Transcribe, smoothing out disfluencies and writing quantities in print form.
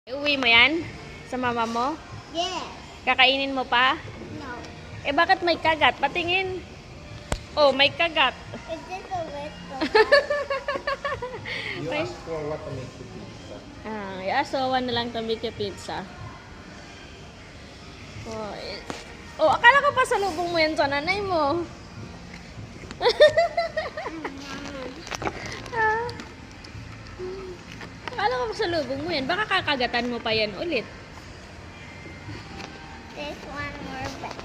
Uwi mo yan? Sa mama mo? Yes. Kakainin mo pa? No. Eh bakit may kagat? Patingin. Oh, may kagat. It's just a little. You May- ask for what to make the pizza. Iasawa na lang tamiki pizza. Oh, akala ko pa salubong mo yan sa nanay mo. Ah. Akala ko pa salubong mo yan. Baka kakagatan mo pa yan ulit. This one more back.